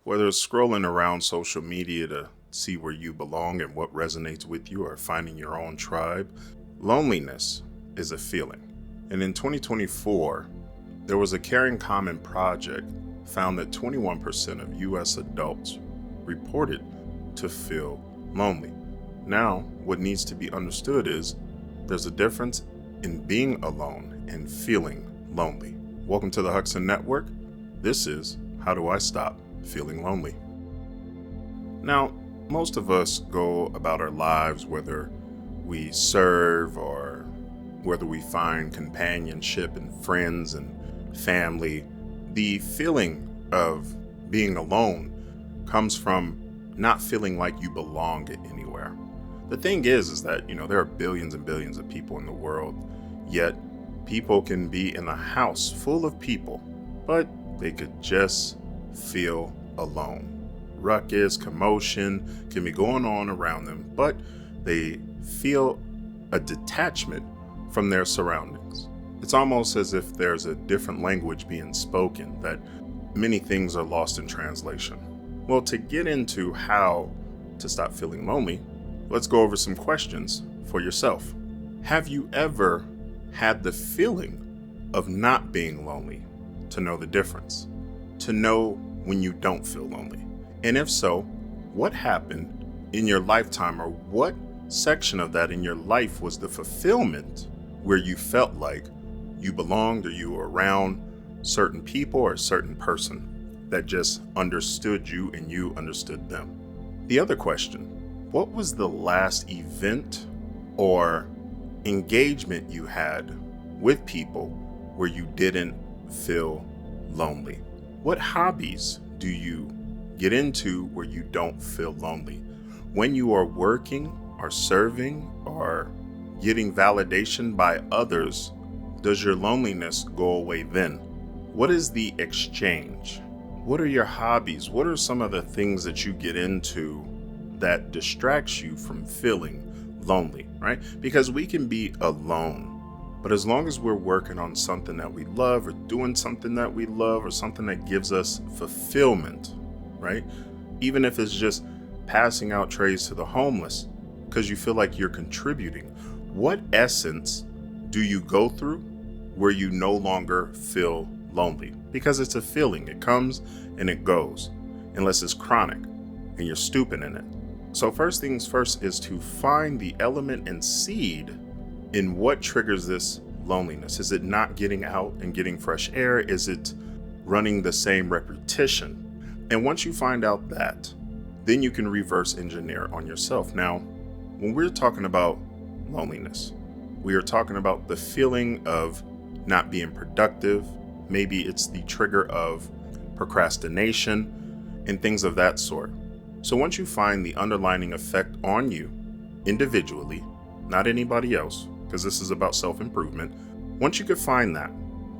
Whether it's scrolling around social media to see where you belong and what resonates with you, or finding your own tribe, loneliness is a feeling. And in 2024, there was a Caring Common project found that 21% of US adults reported to feel lonely. Now, what needs to be understood is there's a difference in being alone and feeling lonely. Welcome to the Huxon Network. This is How Do I Stop Feeling Lonely? Now, most of us go about our lives, whether we serve or whether we find companionship and friends and family. The feeling of being alone comes from not feeling like you belong anywhere. The thing is that, there are billions and billions of people in the world, yet people can be in a house full of people, but they could just feel alone. Ruckus, commotion can be going on around them, but they feel a detachment from their surroundings. It's almost as if there's a different language being spoken, that many things are lost in translation. Well, to get into how to stop feeling lonely, let's go over some questions for yourself. Have you ever had the feeling of not being lonely to know the difference? To know when you don't feel lonely? And if so, what happened in your lifetime, or what section of that in your life was the fulfillment where you felt like you belonged, or you were around certain people or a certain person that just understood you and you understood them? The other question, what was the last event or engagement you had with people where you didn't feel lonely? What hobbies do you get into where you don't feel lonely? When you are working or serving or getting validation by others, does your loneliness go away then? What is the exchange? What are your hobbies? What are some of the things that you get into that distracts you from feeling lonely, right? Because we can be alone, but as long as we're working on something that we love, or doing something that we love, or something that gives us fulfillment, right? Even if it's just passing out trays to the homeless because you feel like you're contributing, what essence do you go through where you no longer feel lonely? Because it's a feeling. It comes and it goes, unless it's chronic and you're stupid in it. So first things first is to find the element and seed in what triggers this loneliness. Is it not getting out and getting fresh air? Is it running the same repetition? And once you find out that, then you can reverse engineer on yourself. Now, when we're talking about loneliness, we are talking about the feeling of not being productive. Maybe it's the trigger of procrastination and things of that sort. So once you find the underlying effect on you individually, not anybody else, because this is about self-improvement, once you could find that,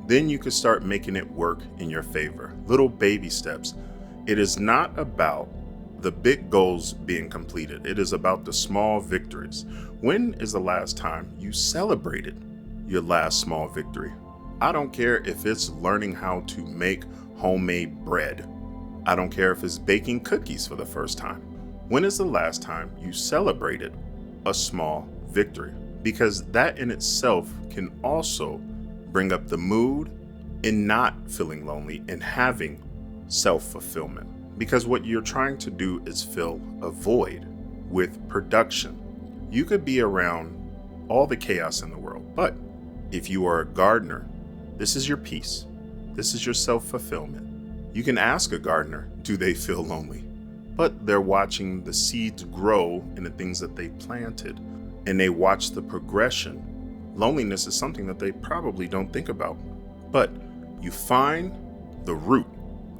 then you could start making it work in your favor. Little baby steps. It is not about the big goals being completed. It is about the small victories. When is the last time you celebrated your last small victory? I don't care if it's learning how to make homemade bread. I don't care if it's baking cookies for the first time. When is the last time you celebrated a small victory? Because that in itself can also bring up the mood in not feeling lonely and having self-fulfillment. Because what you're trying to do is fill a void with production. You could be around all the chaos in the world, but if you are a gardener, this is your peace. This is your self-fulfillment. You can ask a gardener, do they feel lonely? But they're watching the seeds grow in the things that they planted, and they watch the progression. Loneliness is something that they probably don't think about. But you find the root,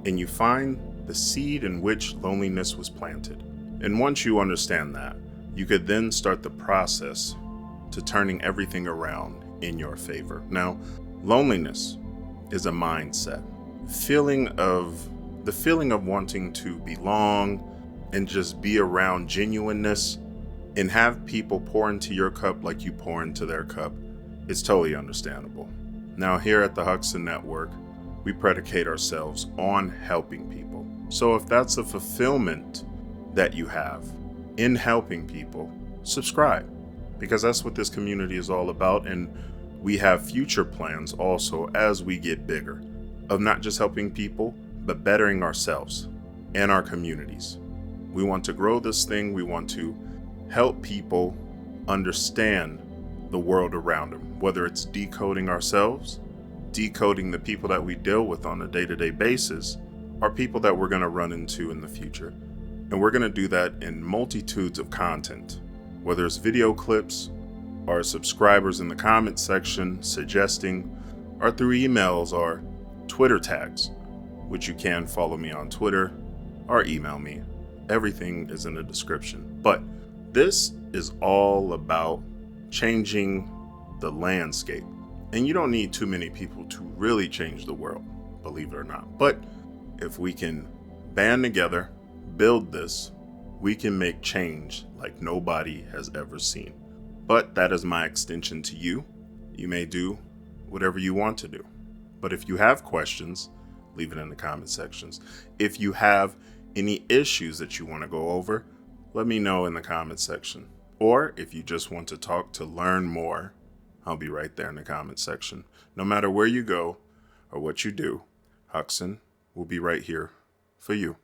and you find the seed in which loneliness was planted. And once you understand that, you could then start the process to turning everything around in your favor. Now, loneliness is a mindset. The feeling of wanting to belong and just be around genuineness and have people pour into your cup like you pour into their cup, it's totally understandable. Now, here at the Huxon Network, we predicate ourselves on helping people. So if that's a fulfillment that you have in helping people, subscribe, because that's what this community is all about. And we have future plans also as we get bigger of not just helping people, but bettering ourselves and our communities. We want to grow this thing. We want to help people understand the world around them, whether it's decoding ourselves, decoding the people that we deal with on a day-to-day basis, or people that we're going to run into in the future. And we're going to do that in multitudes of content, whether it's video clips, or subscribers in the comment section suggesting, or through emails or Twitter tags, which you can follow me on Twitter or email me. Everything is in the description. But this is all about changing the landscape. And you don't need too many people to really change the world, believe it or not. But if we can band together, build this, we can make change like nobody has ever seen. But that is my extension to you. You may do whatever you want to do. But if you have questions, leave it in the comment sections. If you have any issues that you want to go over, let me know in the comment section. Or if you just want to talk to learn more, I'll be right there in the comment section. No matter where you go or what you do, Huxon will be right here for you.